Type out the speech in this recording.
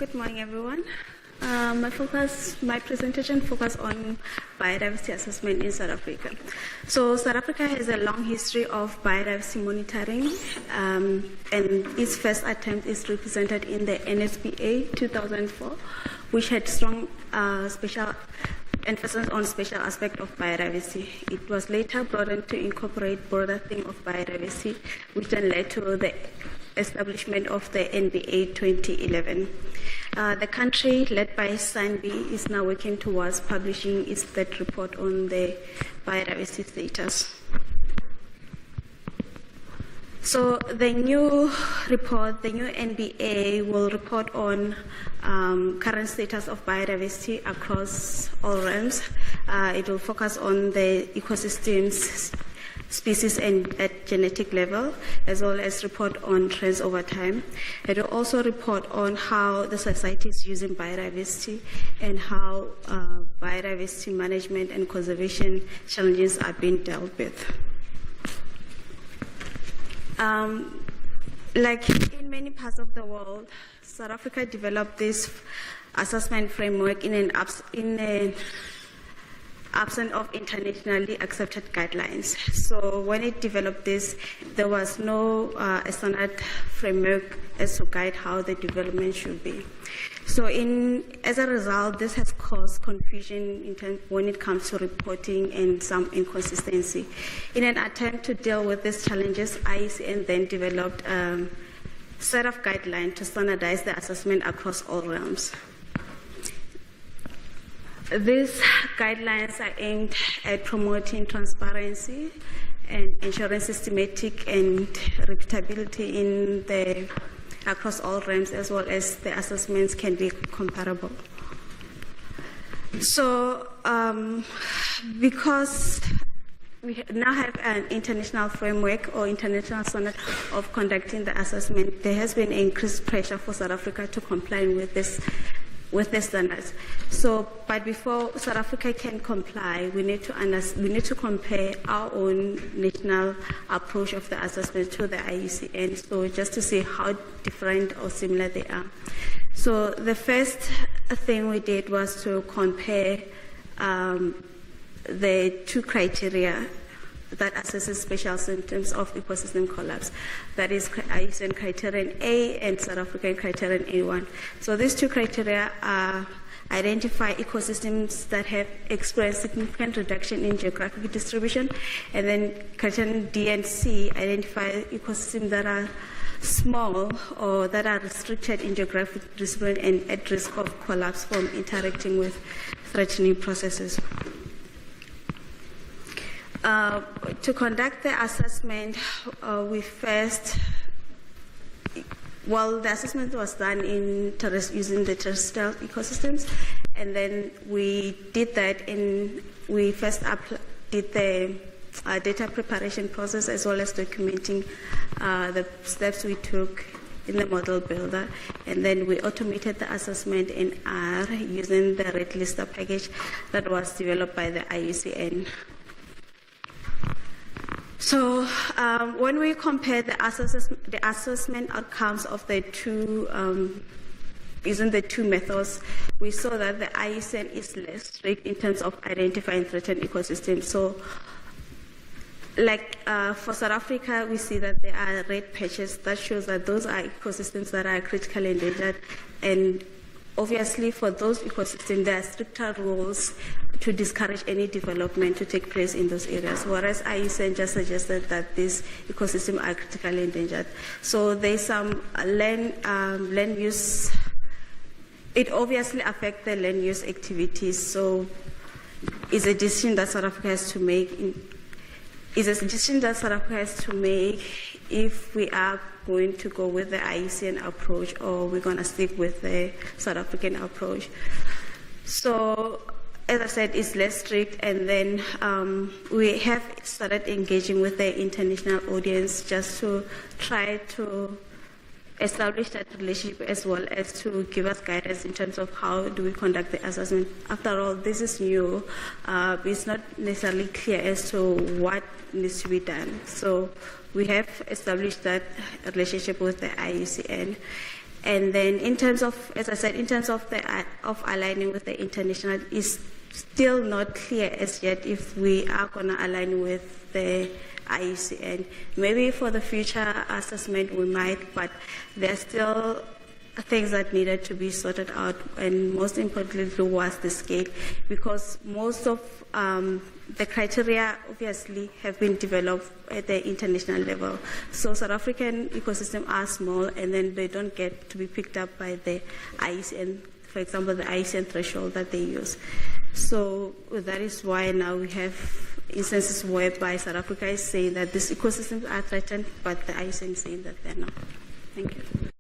Good morning, everyone. My presentation focus on biodiversity assessment in South Africa. So South Africa has a long history of biodiversity monitoring, and its first attempt is represented in the NSBA 2004, which had strong special emphasis on special aspect of biodiversity. It was later broadened to incorporate broader theme of biodiversity, which then led to the establishment of the NBA 2011. The country, led by SANBI, is now working towards publishing its third report on the biodiversity status. So the new report, the new NBA, will report on current status of biodiversity across all realms. It will focus on the ecosystems, species, and at genetic level, as well as report on trends over time. It will also report on how the society is using biodiversity and how biodiversity management and conservation challenges are being dealt with. Like in many parts of the world, South Africa developed this assessment framework in an absence of internationally accepted guidelines. So when it developed this, there was no standard framework as to guide how the development should be. So as a result, this has caused confusion when it comes to reporting and some inconsistency. In an attempt to deal with these challenges, IUCN then developed a set of guidelines to standardize the assessment across all realms. These guidelines are aimed at promoting transparency and ensuring systematic and repeatability across all realms, as well as the assessments can be comparable. So, because we now have an international framework or international standard of conducting the assessment, there has been increased pressure for South Africa to comply with the standards. So, but before South Africa can comply, we need to compare our own national approach of the assessment to the IUCN. So, just to see how different or similar they are. So, the first thing we did was to compare the two criteria that assesses spatial symptoms of ecosystem collapse. That is IUCN criterion A and South African criterion A1. So these two criteria identify ecosystems that have experienced significant reduction in geographic distribution, and then criterion D and C identify ecosystems that are small or that are restricted in geographic distribution and at risk of collapse from interacting with threatening processes. To conduct the assessment, the assessment was done using the terrestrial ecosystems, and then we did that we first did the data preparation process as well as documenting the steps we took in the model builder, and then we automated the assessment in R using the redlistr package that was developed by the IUCN. So when we compare the assessment outcomes of the two, using the two methods, we saw that the IUCN is less strict in terms of identifying threatened ecosystems. So like for South Africa, we see that there are red patches that shows that those are ecosystems that are critically endangered, and obviously for those ecosystems, there are stricter rules to discourage any development to take place in those areas, whereas IUCN just suggested that these ecosystems are critically endangered. So there's some land use. It obviously affects the land use activities. So it's a decision that South Africa has to make. If we are going to go with the IUCN approach or we're going to stick with the South African approach. So, as I said, it's less strict, and then we have started engaging with the international audience just to try to establish that relationship as well as to give us guidance in terms of how do we conduct the assessment. After all, this is new. It's not necessarily clear as to what needs to be done. So we have established that relationship with the IUCN. And then in terms of, as I said, in terms of aligning with the international, is still not clear as yet if we are going to align with the IUCN. Maybe for the future assessment we might, but there are still things that needed to be sorted out, and most importantly was the scale, because most of the criteria obviously have been developed at the international level. So South African ecosystems are small, and then they don't get to be picked up by the IUCN, for example, the IUCN threshold that they use. So that is why now we have instances whereby South Africa is saying that these ecosystems are threatened, but the IUCN is saying that they're not. Thank you.